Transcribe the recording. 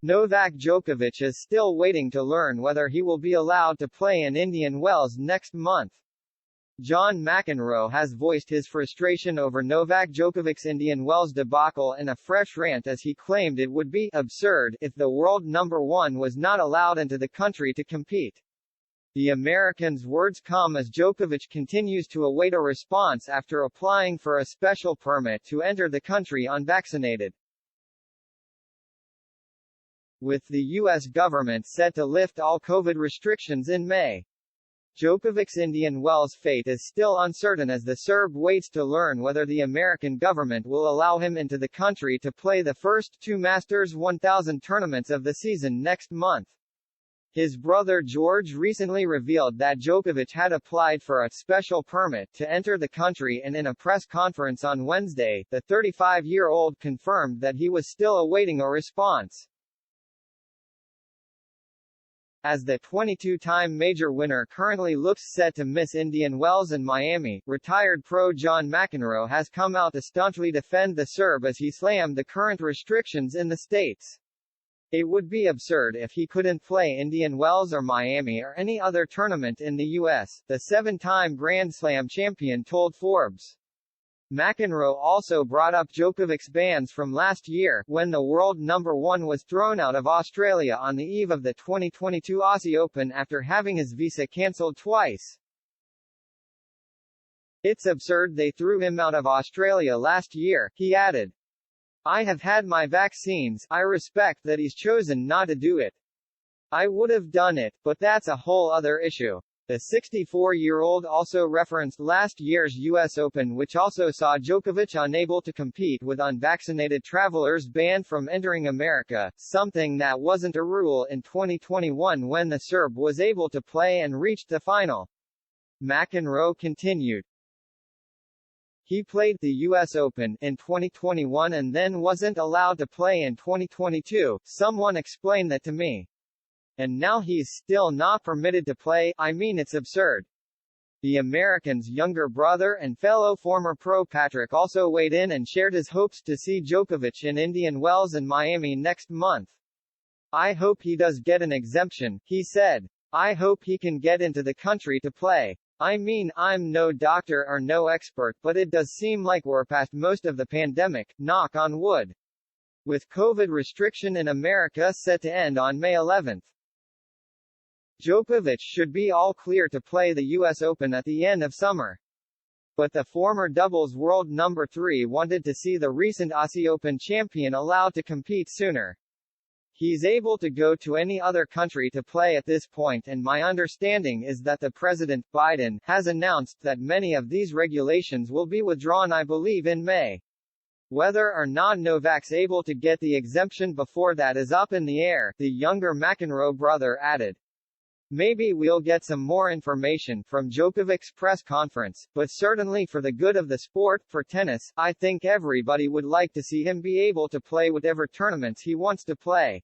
Novak Djokovic is still waiting to learn whether he will be allowed to play in Indian Wells next month. John McEnroe has voiced his frustration over Novak Djokovic's Indian Wells debacle in a fresh rant, as he claimed it would be absurd if the world number one was not allowed into the country to compete. The American's words come as Djokovic continues to await a response after applying for a special permit to enter the country unvaccinated. With the U.S. government set to lift all COVID restrictions in May, Djokovic's Indian Wells fate is still uncertain as the Serb waits to learn whether the American government will allow him into the country to play the first two Masters 1000 tournaments of the season next month. His brother George recently revealed that Djokovic had applied for a special permit to enter the country, and in a press conference on Wednesday, the 35-year-old confirmed that he was still awaiting a response. As the 22-time major winner currently looks set to miss Indian Wells and Miami, retired pro John McEnroe has come out to staunchly defend the Serb as he slammed the current restrictions in the states. It would be absurd if he couldn't play Indian Wells or Miami or any other tournament in the U.S., the seven-time Grand Slam champion told Forbes. McEnroe also brought up Djokovic's bans from last year, when the world number one was thrown out of Australia on the eve of the 2022 Aussie Open after having his visa cancelled twice. "It's absurd they threw him out of Australia last year," he added. "I have had my vaccines, I respect that he's chosen not to do it. I would have done it, but that's a whole other issue." The 64-year-old also referenced last year's U.S. Open, which also saw Djokovic unable to compete with unvaccinated travelers banned from entering America, something that wasn't a rule in 2021 when the Serb was able to play and reached the final. McEnroe continued. He played the U.S. Open in 2021 and then wasn't allowed to play in 2022. Someone explained that to me. And now he's still not permitted to play. I mean, it's absurd. The American's younger brother and fellow former pro Patrick also weighed in and shared his hopes to see Djokovic in Indian Wells and Miami next month. "I hope he does get an exemption," he said. "I hope he can get into the country to play. I mean, I'm no doctor or no expert, but it does seem like we're past most of the pandemic, knock on wood. With COVID restriction in America set to end on May 11th. Djokovic should be all clear to play the U.S. Open at the end of summer. But the former doubles world number 3 wanted to see the recent Aussie Open champion allowed to compete sooner. He's able to go to any other country to play at this point, and my understanding is that the President, Biden, has announced that many of these regulations will be withdrawn, I believe, in May. Whether or not Novak's able to get the exemption before that is up in the air," the younger McEnroe brother added. "Maybe we'll get some more information from Djokovic's press conference, but certainly for the good of the sport, for tennis, I think everybody would like to see him be able to play whatever tournaments he wants to play."